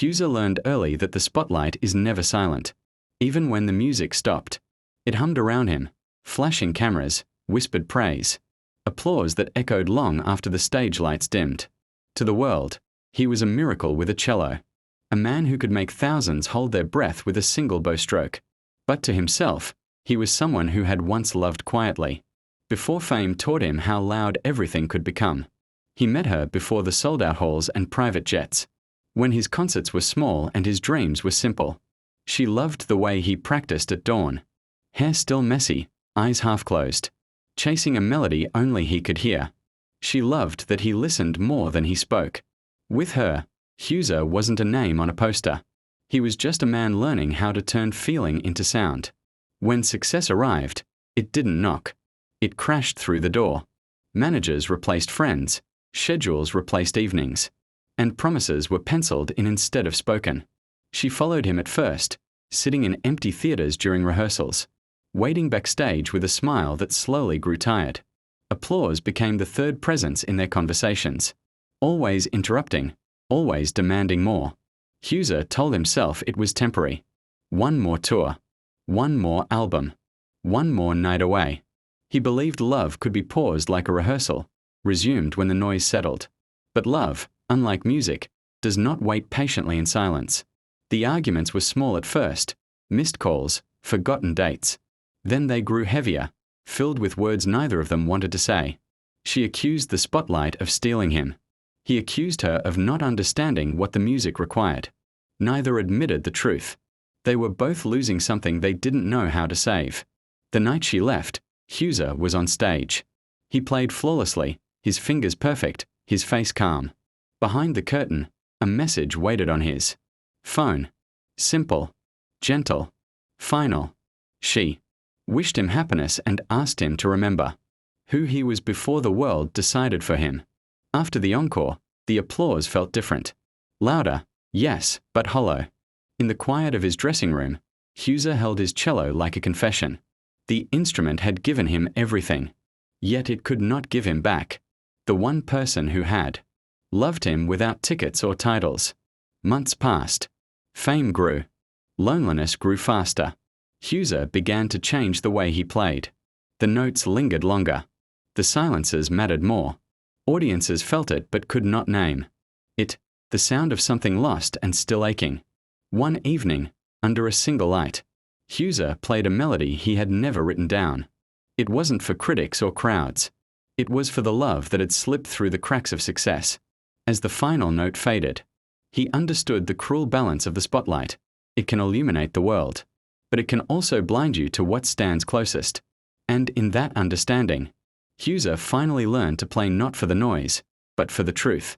Huser learned early that the spotlight is never silent. Even when the music stopped, it hummed around him, flashing cameras, whispered praise, applause that echoed long after the stage lights dimmed. To the world, he was a miracle with a cello, a man who could make thousands hold their breath with a single bow stroke. But to himself, he was someone who had once loved quietly, before fame taught him how loud everything could become. He met her before the sold-out halls and private jets, when his concerts were small and his dreams were simple. She loved the way he practiced at dawn, hair still messy, eyes half closed, chasing a melody only he could hear. She loved that he listened more than he spoke. With her, Huser wasn't a name on a poster. He was just a man learning how to turn feeling into sound. When success arrived, it didn't knock. It crashed through the door. Managers replaced friends, schedules replaced evenings, and promises were penciled in instead of spoken. She followed him at first, sitting in empty theaters during rehearsals, waiting backstage with a smile that slowly grew tired. Applause became the third presence in their conversations, always interrupting, always demanding more. Huser told himself it was temporary. One more tour, one more album, one more night away. He believed love could be paused like a rehearsal, resumed when the noise settled. But love, unlike music, does not wait patiently in silence. The arguments were small at first, missed calls, forgotten dates. Then they grew heavier, filled with words neither of them wanted to say. She accused the spotlight of stealing him. He accused her of not understanding what the music required. Neither admitted the truth. They were both losing something they didn't know how to save. The night she left, Huser was on stage. He played flawlessly, his fingers perfect, his face calm. Behind the curtain, a message waited on his phone. Simple, gentle, final. She wished him happiness and asked him to remember who he was before the world decided for him. After the encore, the applause felt different. Louder, yes, but hollow. In the quiet of his dressing room, Huser held his cello like a confession. The instrument had given him everything, yet it could not give him back. The one person who had loved him without tickets or titles. Months passed. Fame grew. Loneliness grew faster. Huser began to change the way he played. The notes lingered longer. The silences mattered more. Audiences felt it but could not name it, the sound of something lost and still aching. One evening, under a single light, Huser played a melody he had never written down. It wasn't for critics or crowds. It was for the love that had slipped through the cracks of success. As the final note faded, he understood the cruel balance of the spotlight. It can illuminate the world, but it can also blind you to what stands closest. And in that understanding, Huser finally learned to play not for the noise, but for the truth.